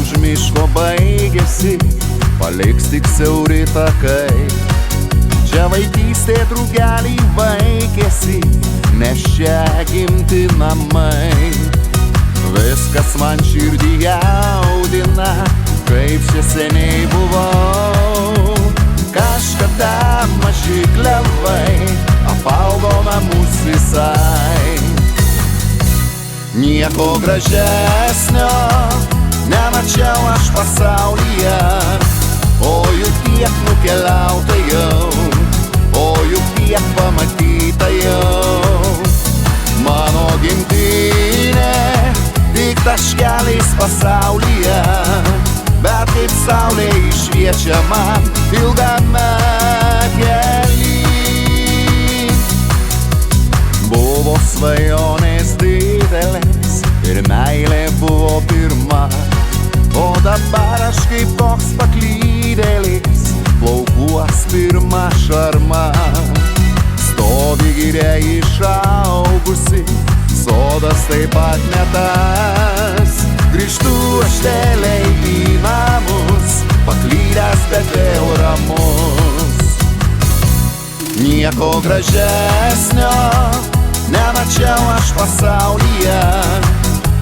už miško baigėsi, paliks tik siauri takai. Čia vaikystė drugeliai vaikėsi, nes čia gimti namai. Viskas man širdį jaudina, kaip čia seniai buvau. Kažkada maži klevai apaugo namus visai. Nieko gražesnio nemačiau aš pasaulyje, o juk tiek nukeliauta jau, o juk tiek pamatyta jau. Mano gimtinė tik taškeliais pasaulyje, bet kaip saulė šviečia man ilgame kely. Buvo svajonės didelės ir meilė buvo pirma, o dabar aš kaip koks paklydėlis plaukuos pirma šarma. Stovi giria išaugusi, sodas taip pat ne tas. Grįžtu aš vėliai į namus, paklydęs bet vėl ramus. Nieko gražesnio nemačiau aš pasaulyje,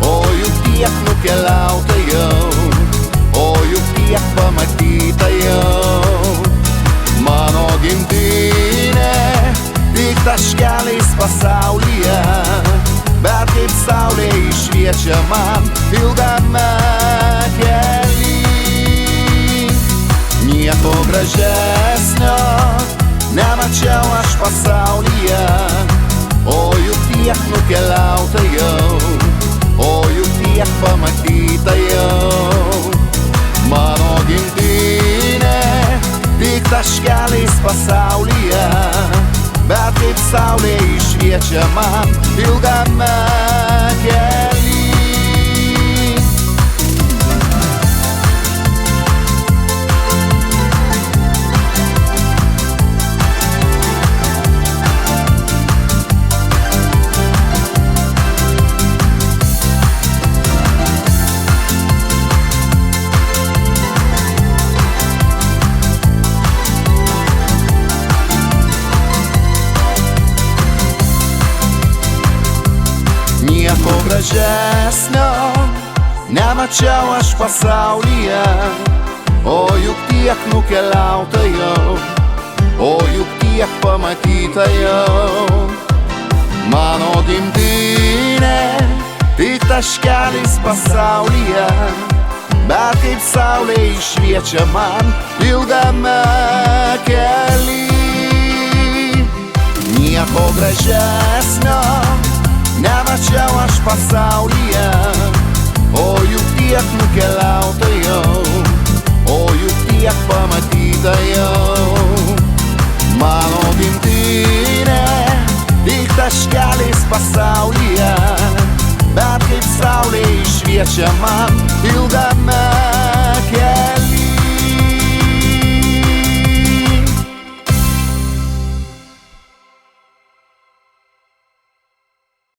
o juk tiek nukeliauta jau, o juk tiek pamatyta jau. Mano gimtinė tik taškeliais pasaulyje, bet kaip saulė šviečia man ilgame kely. Nieko gražesnio nemačiau aš pasaulyje, o juk tiek nukeliauta jau, o juk tiek pamatyta jau. Mano gimtinė tik taškeliais pasaulyje, bet kaip saulė šviečia man ilgame kely. Nieko gražesnio nemačiau aš pasaulyje, o juk tiek nukeliauta jau, o juk tiek pamatyta jau. Mano gimtinė tik taškeliais pasaulyje, bet kaip saulė šviečia man ilgame kely. Nieko gražesnio nemačiau aš pasaulyje, o juk tiek nukeliauta jau, o juk tiek pamatyta jau. Mano gimtinė tik taškeliais pasaulyje, bet kaip saulė šviečia man ilgame